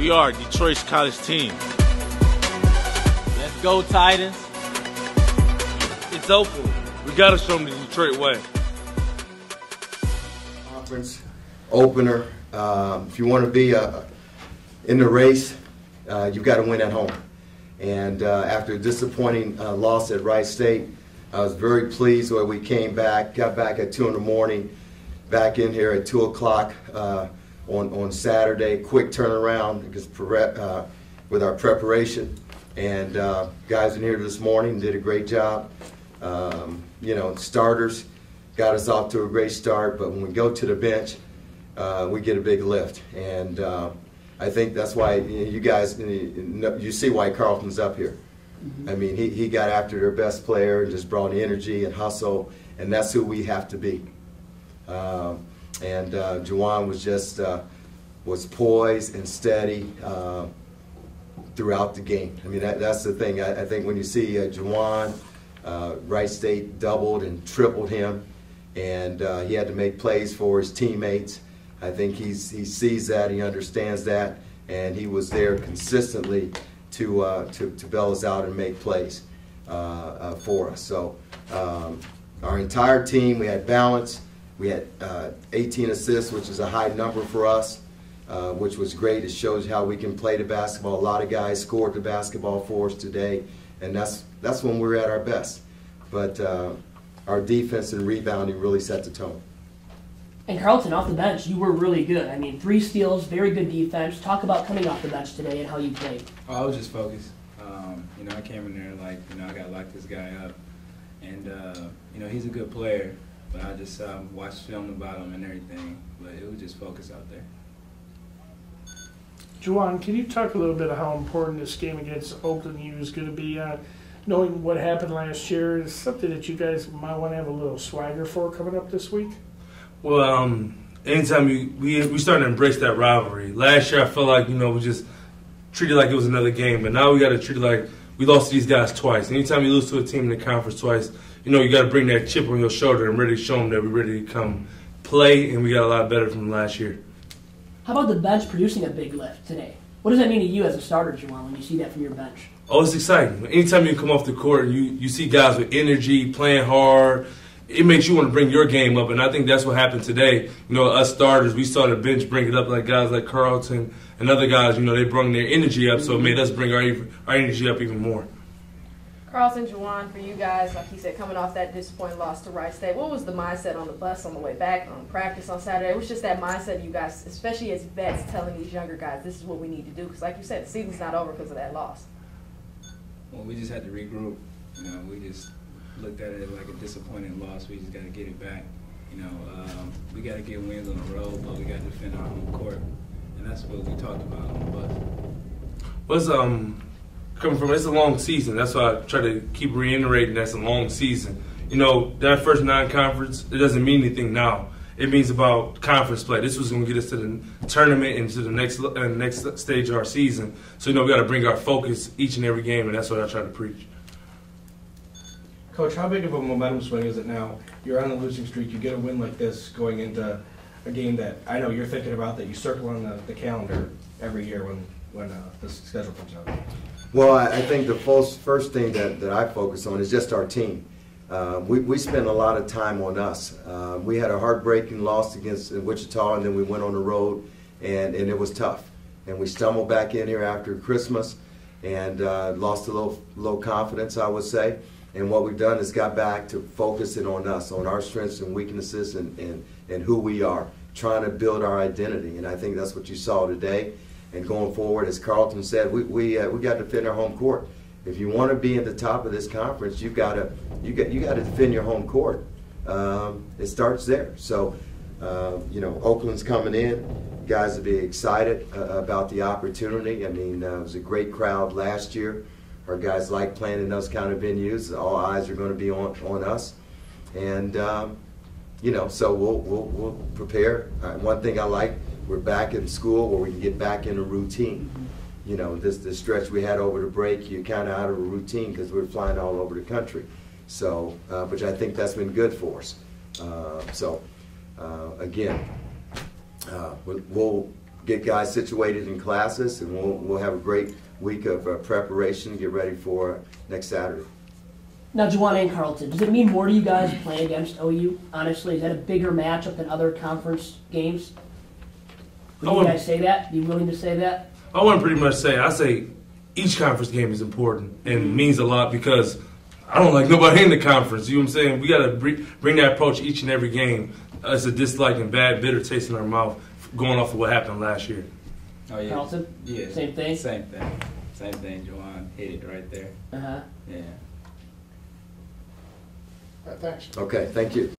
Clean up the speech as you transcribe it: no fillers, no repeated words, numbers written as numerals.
We are Detroit's college team. Let's go, Titans. It's Oakland. We got to show them the Detroit way. Conference opener. If you want to be in the race, you've got to win at home. And after a disappointing loss at Wright State, I was very pleased where we came back, got back at 2 in the morning, back in here at 2 o'clock on Saturday. Quick turnaround because with our preparation. And guys in here this morning did a great job. Starters got us off to a great start, but when we go to the bench, we get a big lift. And I think that's why you guys, you see why Carlton's up here. I mean, he got after their best player and just brought energy and hustle, and that's who we have to be. Juwan was just was poised and steady throughout the game. I mean, that's the thing. I think when you see Juwan, Wright State doubled and tripled him, and he had to make plays for his teammates. I think he sees that, he understands that, and he was there consistently to bail us out and make plays for us. So our entire team, we had balance. We had 18 assists, which is a high number for us, which was great. It shows how we can play the basketball. A lot of guys scored the basketball for us today, and that's when we're at our best. But our defense and rebounding really set the tone. And Carlton, off the bench, you were really good. I mean, 3 steals, very good defense. Talk about coming off the bench today and how you played. I was just focused. I came in there like, I got to lock this guy up. And, he's a good player, but I just watched film about him and everything. But it was just focus out there. Juwan, can you talk a little bit of how important this game against Oakland U is going to be? Knowing what happened last year, is something that you guys might want to have a little swagger for coming up this week? Well, anytime we started to embrace that rivalry. Last year I felt like, we just treated it like it was another game, but now we got to treat it like we lost to these guys twice. Anytime you lose to a team in the conference twice, you got to bring that chip on your shoulder and really show them that we're ready to come play, and we got a lot better from last year. How about the bench producing a big lift today? What does that mean to you as a starter, Juwan, when you see that from your bench? Oh, it's exciting. Anytime you come off the court and you see guys with energy, playing hard, it makes you want to bring your game up, and I think that's what happened today. Us starters, we saw the bench bring it up like guys like Carlton and other guys, they brought their energy up, so it made us bring our energy up even more. Carlton, Juwan, for you guys, like you said, coming off that disappointing loss to Wright State, what was the mindset on the bus on the way back, on practice on Saturday? It was just that mindset you guys, especially as vets, telling these younger guys, this is what we need to do. Because like you said, the season's not over because of that loss. Well, we just had to regroup. We just looked at it like a disappointing loss. We just got to get it back. We got to get wins on the road, but we got to defend our home court, and that's what we talked about on the bus. Coming from, it's a long season. That's why I try to keep reiterating that's a long season. That first non-conference, it doesn't mean anything now. It means about conference play. This was going to get us to the tournament and to the next stage of our season. So, we got to bring our focus each and every game, and that's what I try to preach. Coach, how big of a momentum swing is it now? You're on a losing streak. You get a win like this going into a game that I know you're thinking about, that you circle on the calendar every year when this schedule comes out. Well, I think the first thing that I focus on is just our team. We spend a lot of time on us. We had a heartbreaking loss against Wichita, and then we went on the road, and it was tough. And we stumbled back in here after Christmas and lost a little confidence, I would say. And what we've done is got back to focusing on us, on our strengths and weaknesses and who we are, trying to build our identity. And I think that's what you saw today. And going forward, as Carlton said, we got to defend our home court. If you want to be at the top of this conference, you got to defend your home court. It starts there. So, Oakland's coming in. Guys will be excited about the opportunity. I mean, it was a great crowd last year. Our guys like playing in those kind of venues. All eyes are going to be on us, and so we'll prepare. One thing I like, we're back in school where we can get back in a routine. This stretch we had over the break, you're kind of out of a routine because we're flying all over the country. So, which I think that's been good for us. Again, we'll get guys situated in classes, and we'll have a great week of preparation to get ready for next Saturday. Now, Juwan and Carlton, does it mean more to you guys playing against OU? Honestly, is that a bigger matchup than other conference games? Would you guys say that? Be willing to say that? I want to pretty much say, I say each conference game is important and means a lot because I don't like nobody in the conference. You know what I'm saying? We got to bring that approach each and every game. It's a dislike and bad, bitter taste in our mouth going off of what happened last year. Oh, yeah. Carlton? Yeah. Same thing? Same thing. Same thing. Juwan hit it right there. Uh-huh. Yeah. Thanks. Okay, thank you.